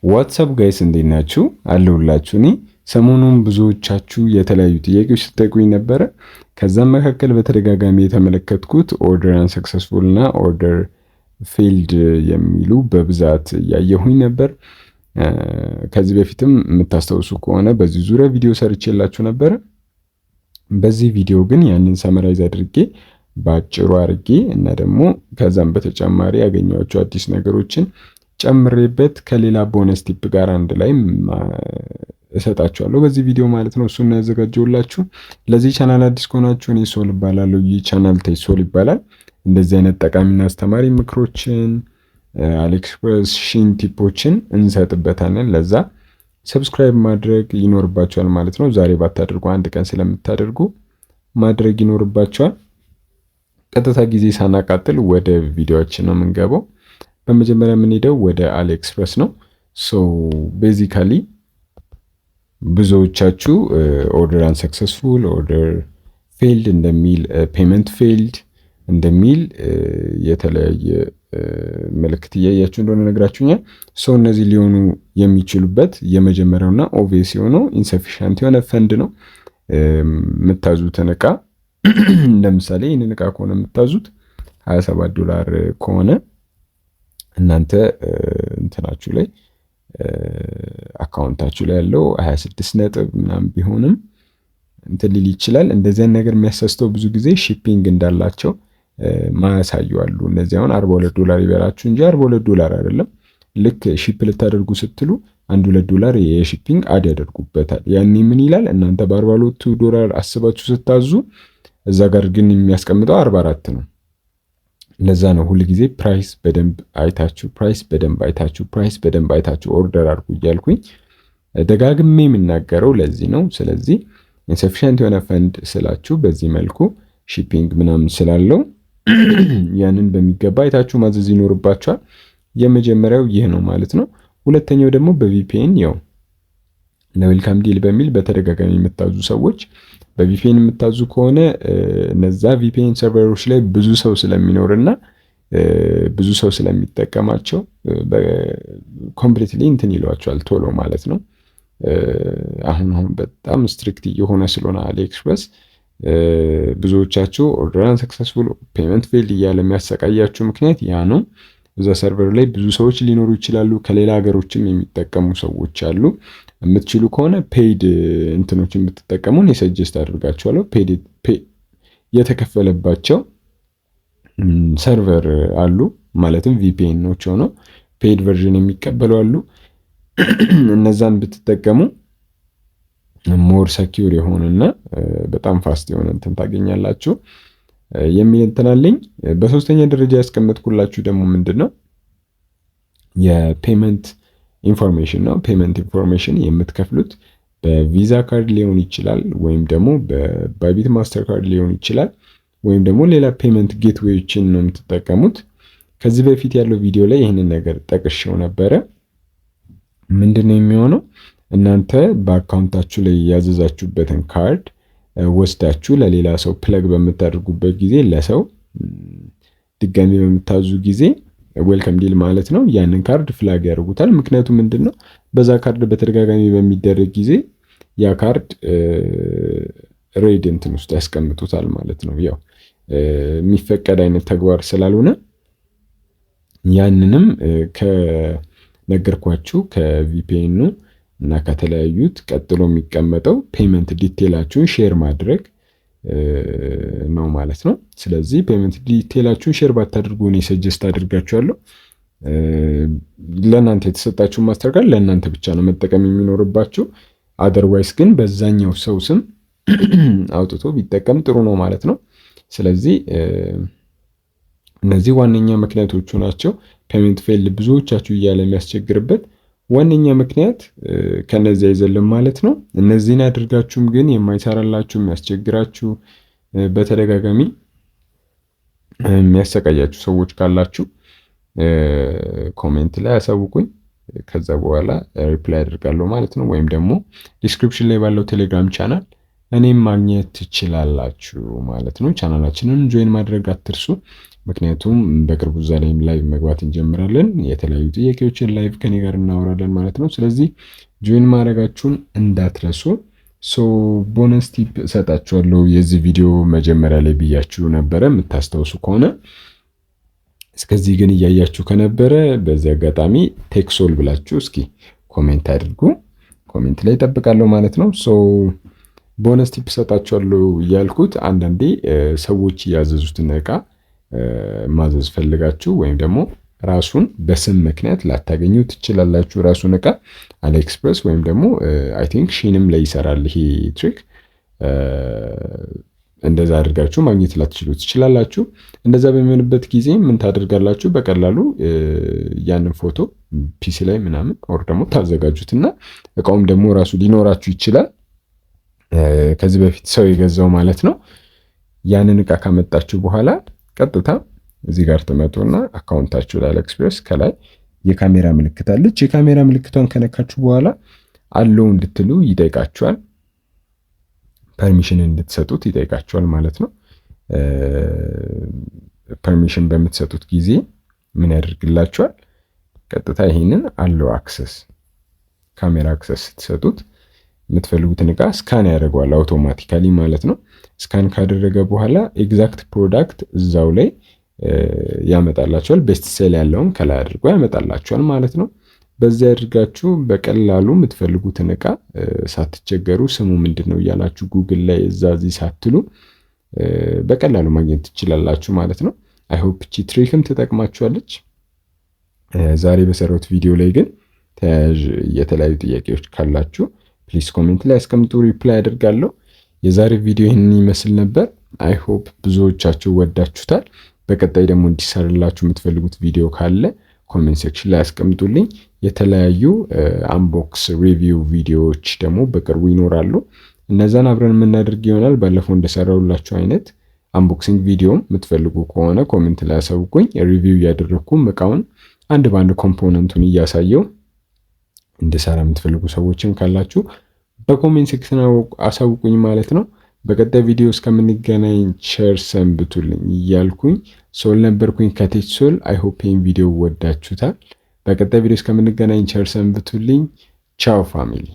ዋትስአፕ ጋይስ እንዴት ናችሁ? አለሁላችሁ። እኔ ሰሞኑን ብዙዎቻችሁ የተለያዩ ጥያቄዎች ስትጠይቁኝ ነበረ። ከዛም መካከል በተደጋጋሚ የተመለከትኩት ኦርደር አንሰክሰስፉል እና ኦርደር ፌልድ የሚሉ በብዛት እያየሁኝ ነበር። ከዚህ በፊትም የምታስታውሱ ከሆነ በዚህ ዙሪያ ቪዲዮ ሰርቼላችሁ ነበረ። በዚህ ቪዲዮ ግን ያንን ሰመራይዝ አድርጌ በአጭሩ አድርጌ እና ደግሞ ከዛም በተጨማሪ ያገኘኋቸው አዲስ ነገሮችን ጨምሬበት ከሌላ ቦነስ ቲፕ ጋር አንድ ላይ እሰጣችኋለሁ በዚህ ቪዲዮ ማለት ነው። እሱን ያዘጋጀሁላችሁ። ለዚህ ቻናል አዲስ ከሆናችሁ እኔ ሶል እባላለሁ። ይህ ቻናል ሶል ይባላል። እንደዚህ አይነት ጠቃሚና አስተማሪ ምክሮችን፣ አሊኤክስፕረስ ሺን ቲፖችን እንሰጥበታለን። ለዛ ሰብስክራይብ ማድረግ ይኖርባችኋል ማለት ነው። ዛሬ ባታደርጉ አንድ ቀን ስለምታደርጉ ማድረግ ይኖርባችኋል። ቀጥታ ጊዜ ሳናቃጥል ወደ ቪዲዮአችን ነው የምንገባው። በመጀመሪያ የምንሄደው ወደ አሊኤክስፕረስ ነው። ሶ ቤዚካሊ ብዙዎቻችሁ ኦርደር አንሰክሰስፉል፣ ኦርደር ፌልድ እንደሚል፣ ፔመንት ፌልድ እንደሚል የተለያየ ምልክት እያያችሁ እንደሆነ ነግራችሁኛል። ሶ እነዚህ ሊሆኑ የሚችሉበት የመጀመሪያውና ኦብቪየስ የሆነው ኢንሰፊሻንት የሆነ ፈንድ ነው። የምታዙትን እቃ ለምሳሌ ይህንን እቃ ከሆነ የምታዙት $27 ከሆነ እናንተ እንትናችሁ ላይ አካውንታችሁ ላይ ያለው 26 ነጥብ ምናምን ቢሆንም እንትን ሊል ይችላል። እንደዚያን ነገር የሚያሳስተው ብዙ ጊዜ ሺፒንግ እንዳላቸው ማያሳዩ አሉ። እነዚህ አሁን $42 ይበላችሁ እንጂ $42 አይደለም። ልክ ሺፕ ልታደርጉ ስትሉ $1-2 የሺፒንግ አድ ያደርጉበታል። ያኔ ምን ይላል? እናንተ $42 አስባችሁ ስታዙ እዛ ጋር ግን የሚያስቀምጠው 44 ነው። ለዛ ነው ሁል ጊዜ ፕራይስ በደንብ አይታችሁ ኦርደር አድርጉ እያልኩኝ ደጋግሜ የምናገረው ለዚህ ነው። ስለዚህ ኢንሰፊሽንት የሆነ ፈንድ ስላችሁ በዚህ መልኩ ሺፒንግ ምናምን ስላለው ያንን በሚገባ አይታችሁ ማዘዝ ይኖርባችኋል። የመጀመሪያው ይህ ነው ማለት ነው። ሁለተኛው ደግሞ በቪፒኤን ያው ለዌልካም ዲል በሚል በተደጋጋሚ የምታዙ ሰዎች በቪፒኤን የምታዙ ከሆነ እነዛ ቪፒኤን ሰርቨሮች ላይ ብዙ ሰው ስለሚኖርና ብዙ ሰው ስለሚጠቀማቸው ኮምፕሊትሊ እንትን ይሏቸዋል ቶሎ ማለት ነው። አሁን በጣም ስትሪክት እየሆነ ስለሆነ አሊኤክስፕረስ ብዙዎቻችሁ ኦርደር አንሰክሰስፉል፣ ፔመንት ፌልድ እያለ የሚያሰቃያችሁ ምክንያት ያ ነው። እዛ ሰርቨር ላይ ብዙ ሰዎች ሊኖሩ ይችላሉ። ከሌላ ሀገሮችም የሚጠቀሙ ሰዎች አሉ። የምትችሉ ከሆነ ፔይድ እንትኖችን ብትጠቀሙ እኔ ሰጀስት አድርጋችኋለሁ። ፔይድ የተከፈለባቸው ሰርቨር አሉ ማለትም ቪፒኤኖች ሆነው ፔይድ ቨርዥን የሚቀበሉ አሉ። እነዛን ብትጠቀሙ ሞር ሰኪዩር የሆነና በጣም ፋስት የሆነ እንትን ታገኛላችሁ የሚል እንትን አለኝ። በሶስተኛ ደረጃ ያስቀመጥኩላችሁ ደግሞ ምንድነው የፔመንት ኢንፎርሜሽን ነው። ፔመንት ኢንፎርሜሽን የምትከፍሉት በቪዛ ካርድ ሊሆን ይችላል፣ ወይም ደግሞ በባይቢት ማስተር ካርድ ሊሆን ይችላል፣ ወይም ደግሞ ሌላ ፔመንት ጌትዌዎችን ነው የምትጠቀሙት። ከዚህ በፊት ያለው ቪዲዮ ላይ ይህንን ነገር ጠቅሼው ነበረ። ምንድነው የሚሆነው? እናንተ በአካውንታችሁ ላይ ያዘዛችሁበትን ካርድ ወስዳችሁ ለሌላ ሰው ፕለግ በምታደርጉበት ጊዜ ለሰው ድጋሚ በምታዙ ጊዜ ዌልከም ዲል ማለት ነው ያንን ካርድ ፍላግ ያደርጉታል። ምክንያቱም ምንድነው በዛ ካርድ በተደጋጋሚ በሚደረግ ጊዜ ያ ካርድ ሬድ እንትን ውስጥ ያስቀምጡታል ማለት ነው። ያው የሚፈቀድ አይነት ተግባር ስላልሆነ ያንንም ከነገርኳችሁ ከቪፒኤን እና ከተለያዩት ቀጥሎ የሚቀመጠው ፔመንት ዲቴላችሁን ሼር ማድረግ ነው ማለት ነው። ስለዚህ ፔመንት ዲቴላችሁን ሼር ባታደርጉ እኔ ሰጀስት አድርጋችኋለሁ። ለእናንተ የተሰጣችሁ ማስተር ካርድ ለእናንተ ብቻ ነው መጠቀም የሚኖርባችሁ። አደርዋይስ ግን በዛኛው ሰው ስም አውጥቶ ቢጠቀም ጥሩ ነው ማለት ነው። ስለዚህ እነዚህ ዋነኛ ምክንያቶቹ ናቸው። ፔመንት ፌል ብዙዎቻችሁ እያለ የሚያስቸግርበት ዋነኛ ምክንያት ከነዚህ አይዘልም ማለት ነው። እነዚህን አድርጋችሁም ግን የማይሰራላችሁ የሚያስቸግራችሁ በተደጋጋሚ የሚያሰቃያችሁ ሰዎች ካላችሁ ኮሜንት ላይ አሳውቁኝ። ከዛ በኋላ ሪፕላይ አድርጋለሁ ማለት ነው። ወይም ደግሞ ዲስክሪፕሽን ላይ ባለው ቴሌግራም ቻናል እኔም ማግኘት ትችላላችሁ ማለት ነው። ቻናላችንን ጆይን ማድረግ አትርሱ። ምክንያቱም በቅርቡ እዛ ላይም ላይቭ መግባት እንጀምራለን። የተለያዩ ጥያቄዎችን ላይቭ ከኔ ጋር እናወራለን ማለት ነው። ስለዚህ ጆይን ማድረጋችሁን እንዳትረሱ። ቦነስ ቲፕ እሰጣችኋለሁ። የዚህ ቪዲዮ መጀመሪያ ላይ ብያችሁ ነበረ የምታስታውሱ ከሆነ። እስከዚህ ግን እያያችሁ ከነበረ በዚህ አጋጣሚ ቴክሶል ብላችሁ እስኪ ኮሜንት አድርጉ። ኮሜንት ላይ እጠብቃለሁ ማለት ነው። ቦነስ ቲፕ እሰጣችኋለሁ ያልኩት አንዳንዴ ሰዎች ያዘዙትን እቃ ማዘዝ ፈልጋችሁ ወይም ደግሞ ራሱን በስም ምክንያት ላታገኙ ትችላላችሁ። ራሱን እቃ አሊኤክስፕረስ ወይም ደግሞ አይ ቲንክ ሺንም ላይ ይሰራል ይሄ ትሪክ። እንደዛ አድርጋችሁ ማግኘት ላትችሉ ትችላላችሁ። እንደዛ በሚሆንበት ጊዜ ምን ታደርጋላችሁ? በቀላሉ ያንን ፎቶ ፒሲ ላይ ምናምን ኦር ደግሞ ታዘጋጁትና እቃውም ደግሞ ራሱ ሊኖራችሁ ይችላል። ከዚህ በፊት ሰው የገዛው ማለት ነው። ያንን እቃ ካመጣችሁ በኋላ ቀጥታ እዚህ ጋር ትመጡና አካውንታችሁ ላይ አሊኤክስፕረስ ከላይ የካሜራ ምልክት አለች። የካሜራ ምልክቷን ከነካችሁ በኋላ አለው እንድትሉ ይጠይቃችኋል። ፐርሚሽን እንድትሰጡት ይጠይቃችኋል ማለት ነው። ፐርሚሽን በምትሰጡት ጊዜ ምን ያደርግላችኋል? ቀጥታ ይሄንን አለው አክሰስ ካሜራ አክሰስ ስትሰጡት የምትፈልጉትን እቃ ስካን ያደርገዋል አውቶማቲካሊ ማለት ነው። ስካን ካደረገ በኋላ ኤግዛክት ፕሮዳክት እዛው ላይ ያመጣላችኋል። ቤስት ሴል ያለውን ከላይ አድርጎ ያመጣላችኋል ማለት ነው። በዚህ አድርጋችሁ በቀላሉ የምትፈልጉትን እቃ ሳትቸገሩ ስሙ ምንድነው እያላችሁ ጉግል ላይ እዚህ ሳትሉ በቀላሉ ማግኘት ትችላላችሁ ማለት ነው። አይ ሆፕ እቺ ትሪክም ትጠቅማችኋለች። ዛሬ በሰራሁት ቪዲዮ ላይ ግን ተያያዥ የተለያዩ ጥያቄዎች ካላችሁ ፕሊስ ኮሜንት ላይ አስቀምጡ፣ ሪፕላይ አደርጋለሁ። የዛሬ ቪዲዮ ይህንን ይመስል ነበር። አይ ሆፕ ብዙዎቻችሁ ወዳችሁታል። በቀጣይ ደግሞ እንዲሰራላችሁ የምትፈልጉት ቪዲዮ ካለ ኮሜንት ሴክሽን ላይ አስቀምጡልኝ። የተለያዩ አንቦክስ ሪቪው ቪዲዮዎች ደግሞ በቅርቡ ይኖራሉ። እነዛን አብረን የምናደርግ ይሆናል። ባለፈው እንደሰራሁላችሁ አይነት አንቦክሲንግ ቪዲዮ የምትፈልጉ ከሆነ ኮሜንት ላይ አሳውቁኝ። ሪቪው እያደረኩም እቃውን አንድ በአንድ ኮምፖነንቱን እያሳየው እንድሰራ የምትፈልጉ ሰዎችም ካላችሁ በኮሜንት ሴክሽን አሳውቁኝ ማለት ነው። በቀጣይ ቪዲዮ እስከምንገናኝ ቸር ሰንብቱልኝ እያልኩኝ ሶል ነበርኩኝ ከቴች ሶል። አይ ሆፕ ይህን ቪዲዮ ወዳችሁታል። በቀጣይ ቪዲዮ እስከምንገናኝ ቸር ሰንብቱልኝ። ቻው ፋሚሊ።